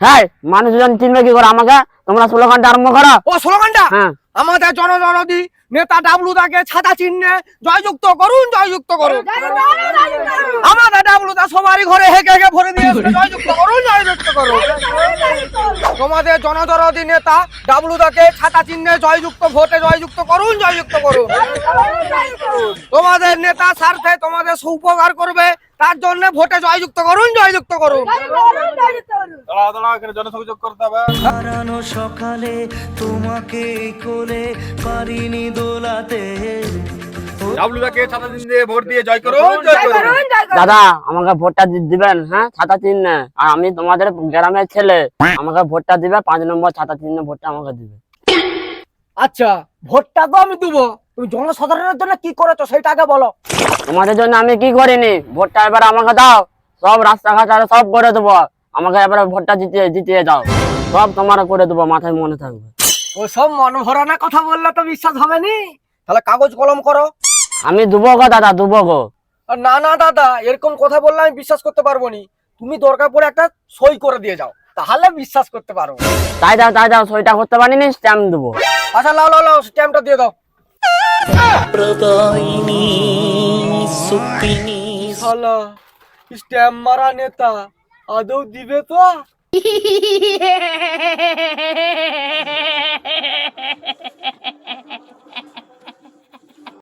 হ্যাঁ, মানুষজন চিনবে কি করে আমাকে? তোমরা স্লোগানটা আরম্ভ করো। ও স্লোগানটা হ্যাঁ। আমাদের জনদরদি নেতা ডাবলু দাকে ছাতা চিহ্নে জয়যুক্ত করুন, জয়যুক্ত করুন। আমাদের ডাবলু দা সবারই ঘরে হেগে হেগে ভরে দিয়েছে, জয়যুক্ত করুন, জয়যুক্ত করুন। তোমাদের জনদরদি নেতা ডাবলু দাকে ছাতা চিহ্নে জয়যুক্ত ভোটে জয়যুক্ত করুন, জয়যুক্ত করুন। তোমাদের নেতা স্বার্থে তোমাদের সুপকার করবে, তার জন্য ভোটে জয়যুক্ত করুন, জয়যুক্ত করুন। এখানে জনসংযোগ করতে হবে। হারানো সকালে তোমাকে কোলে পারিনি দোলাতে। ডাবলুদাকে ছাতা দিন দিয়ে ভোট দিয়ে জয় করুন, জয় করুন। দাদা, আমাকে ভোটটা দিবেন, হ্যাঁ, ছাতা চিহ্নে। আর আমি তোমাদের গ্রামের ছেলে, আমাকে ভোটটা দিবে, 5 নম্বর ছাতা চিহ্নে ভোটটা আমাকে দিবে। আচ্ছা, ভোটটা তো আমি দেবো, তুমি জনসাধারণের জন্য কি করেছো সেটা আগে বলো। তোমাদের জন্য আমি কি করিনি? ভোটটা এবার আমাকে দাও, সব রাস্তাঘাট আর সব করে দেবো। আমাকে এবারে ভোটটা জিতিয়ে দাও, সব তোমার করে দেবো, মাথায় মনে থাকবে। ওসব মন ভরানা কথা বললে তো বিশ্বাস হবে নি। তাহলে কাগজ কলম করো। আমি দেবো গো দাদা, দেবো গো। আর না না দাদা, এরকম কথা বললে আমি বিশ্বাস করতে পারবো নি। তুমি দরকার পড়ে একটা সই করে দিয়ে যাও, তাহলে বিশ্বাস করতে পারবো। তাই দাও, সইটা করতে পারিনি, স্ট্যাম্প দেবো। আচ্ছা, লাও লাও লাও, স্ট্যাম্পটা দিয়ে দাও। প্রদয়িনী সুপিনী শালা, স্ট্যাম্প মারা নেতা আদৌ দিবে তো?